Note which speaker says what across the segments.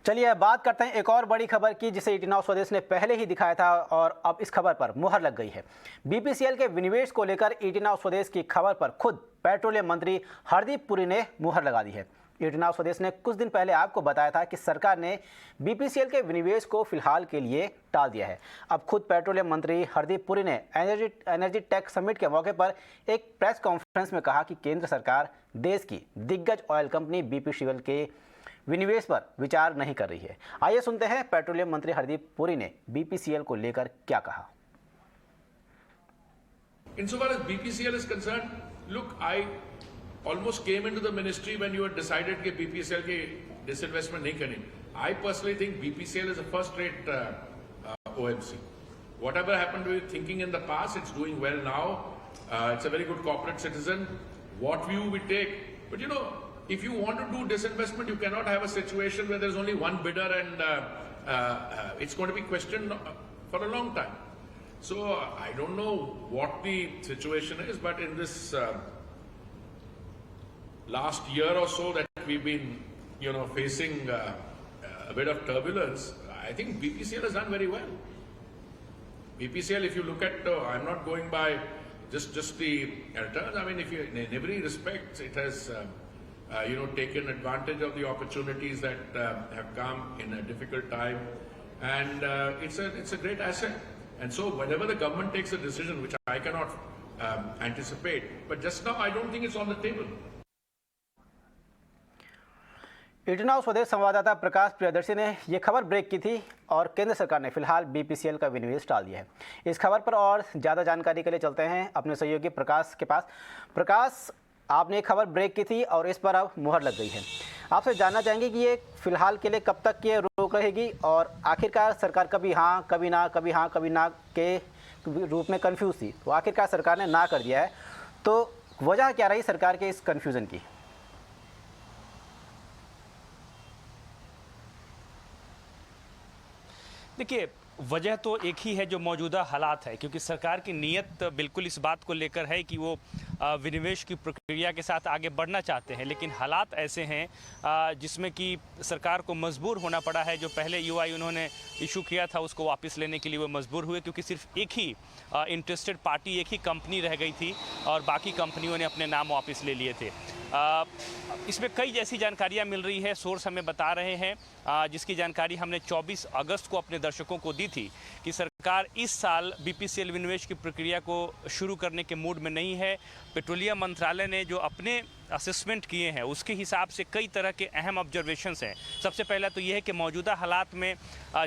Speaker 1: चलिए अब बात करते हैं एक और बड़ी खबर की, जिसे ईटी नाउ स्वदेश ने पहले ही दिखाया था और अब इस खबर पर मुहर लग गई है। बीपीसीएल के विनिवेश को लेकर ईटी नाउ स्वदेश की खबर पर खुद पेट्रोलियम मंत्री हरदीप पुरी ने मुहर लगा दी है। ईटी नाउ स्वदेश ने कुछ दिन पहले आपको बताया था कि सरकार ने बीपीसीएल के विनिवेश को फिलहाल के लिए टाल दिया है। अब खुद पेट्रोलियम मंत्री हरदीप पुरी ने एनर्जी टेक समिट के मौके पर एक प्रेस कॉन्फ्रेंस में कहा कि केंद्र सरकार देश की दिग्गज ऑयल कंपनी बीपीसीएल के विनिवेश पर विचार नहीं कर रही है। आइए सुनते हैं पेट्रोलियम मंत्री हरदीप पुरी ने बीपीसीएल को लेकर क्या कहा।
Speaker 2: Insofar as BPCL is concerned, look, I almost came into the ministry when you had decided that BPCL के disinvestment नहीं करनी. I personally think BPCL is a first-rate OMC. Whatever happened to it thinking in the past, it's doing well now. It's a very good corporate citizen. What view we take, but you know, if you want to do disinvestment, you cannot have a situation where there's only one bidder and it's going to be questioned for a long time. So I don't know what the situation is, but in this last year or so that we've been, facing a bit of turbulence, I think BPCL has done very well. BPCL, if you look at, I'm not going by just the returns. I mean, if you, in every respect, it has, taken advantage of the opportunities that have come in a difficult time, and it's a great asset. And so, whenever the government takes a decision, which I cannot anticipate, but just now, I don't think it's on the table.
Speaker 1: ET now स्वदेश संवाददाता प्रकाश प्रियदर्शी ने यह खबर break की थी और केंद्र सरकार ने फिलहाल बीपीसीएल का विनिवेश टाल दिया है। इस खबर पर और ज़्यादा जानकारी के लिए चलते हैं अपने सहयोगी प्रकाश के पास। प्रकाश, आपने एक खबर ब्रेक की थी और इस पर अब मुहर लग गई है। आपसे जानना चाहेंगे कि ये फिलहाल के लिए कब तक ये रोक रहेगी और आखिरकार सरकार कभी हाँ कभी ना के रूप में कन्फ्यूज़ थी, तो आखिरकार सरकार ने ना कर दिया है, तो वजह क्या रही सरकार के इस कन्फ्यूज़न की?
Speaker 3: देखिए, वजह तो एक ही है जो मौजूदा हालात है, क्योंकि सरकार की नीयत बिल्कुल इस बात को लेकर है कि वो विनिवेश की प्रक्रिया के साथ आगे बढ़ना चाहते हैं, लेकिन हालात ऐसे हैं जिसमें कि सरकार को मजबूर होना पड़ा है। जो पहले यूआई उन्होंने इशू किया था उसको वापस लेने के लिए वो मजबूर हुए, क्योंकि सिर्फ एक ही इंटरेस्टेड पार्टी, एक ही कंपनी रह गई थी और बाकी कंपनियों ने अपने नाम वापस ले लिए थे। इसमें कई जैसी जानकारियां मिल रही है, सोर्स हमें बता रहे हैं, जिसकी जानकारी हमने 24 अगस्त को अपने दर्शकों को दी थी कि सरकार इस साल बीपीसीएल विनिवेश की प्रक्रिया को शुरू करने के मूड में नहीं है। पेट्रोलियम मंत्रालय ने जो अपने असेसमेंट किए हैं उसके हिसाब से कई तरह के अहम ऑब्जर्वेशंस हैं। सबसे पहला तो ये है कि मौजूदा हालात में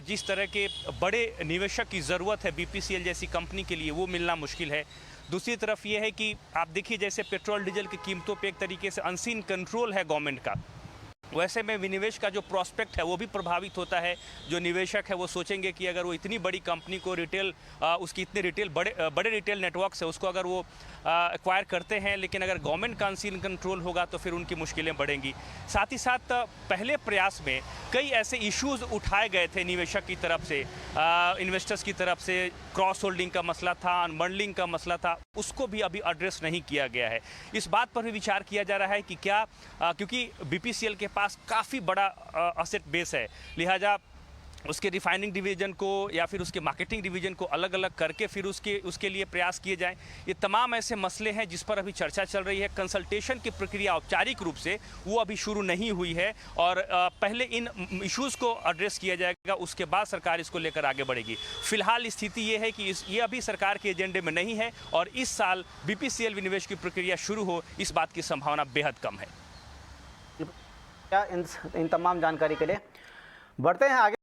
Speaker 3: जिस तरह के बड़े निवेशक की ज़रूरत है बीपीसीएल जैसी कंपनी के लिए, वो मिलना मुश्किल है। दूसरी तरफ ये है कि आप देखिए, जैसे पेट्रोल डीजल की कीमतों पे एक तरीके से अनसीन कंट्रोल है गवर्नमेंट का, वैसे में विनिवेश का जो प्रोस्पेक्ट है वो भी प्रभावित होता है। जो निवेशक है वो सोचेंगे कि अगर वो इतनी बड़ी कंपनी को उसकी इतने बड़े रिटेल नेटवर्क है उसको अगर वो एक्वायर करते हैं, लेकिन अगर गवर्नमेंट का अनसीन कंट्रोल होगा तो फिर उनकी मुश्किलें बढ़ेंगी। साथ ही साथ पहले प्रयास में कई ऐसे इश्यूज़ उठाए गए थे निवेशक की तरफ से, इन्वेस्टर्स की तरफ से। क्रॉस होल्डिंग का मसला था, अनबंडलिंग का मसला था, उसको भी अभी एड्रेस नहीं किया गया है। इस बात पर भी विचार किया जा रहा है कि क्या, क्योंकि बीपीसीएल के पास काफ़ी बड़ा असेट बेस है, लिहाजा उसके रिफाइनिंग डिवीजन को या फिर उसके मार्केटिंग डिवीजन को अलग अलग करके फिर उसके लिए प्रयास किए जाएं। ये तमाम ऐसे मसले हैं जिस पर अभी चर्चा चल रही है। कंसल्टेशन की प्रक्रिया औपचारिक रूप से वो अभी शुरू नहीं हुई है और पहले इन इश्यूज़ को एड्रेस किया जाएगा, उसके बाद सरकार इसको लेकर आगे बढ़ेगी। फिलहाल स्थिति ये है कि ये अभी सरकार के एजेंडे में नहीं है और इस साल बीपीसीएल विनिवेश की प्रक्रिया शुरू हो, इस बात की संभावना बेहद कम है।
Speaker 1: इन तमाम जानकारी के लिए बढ़ते हैं आगे।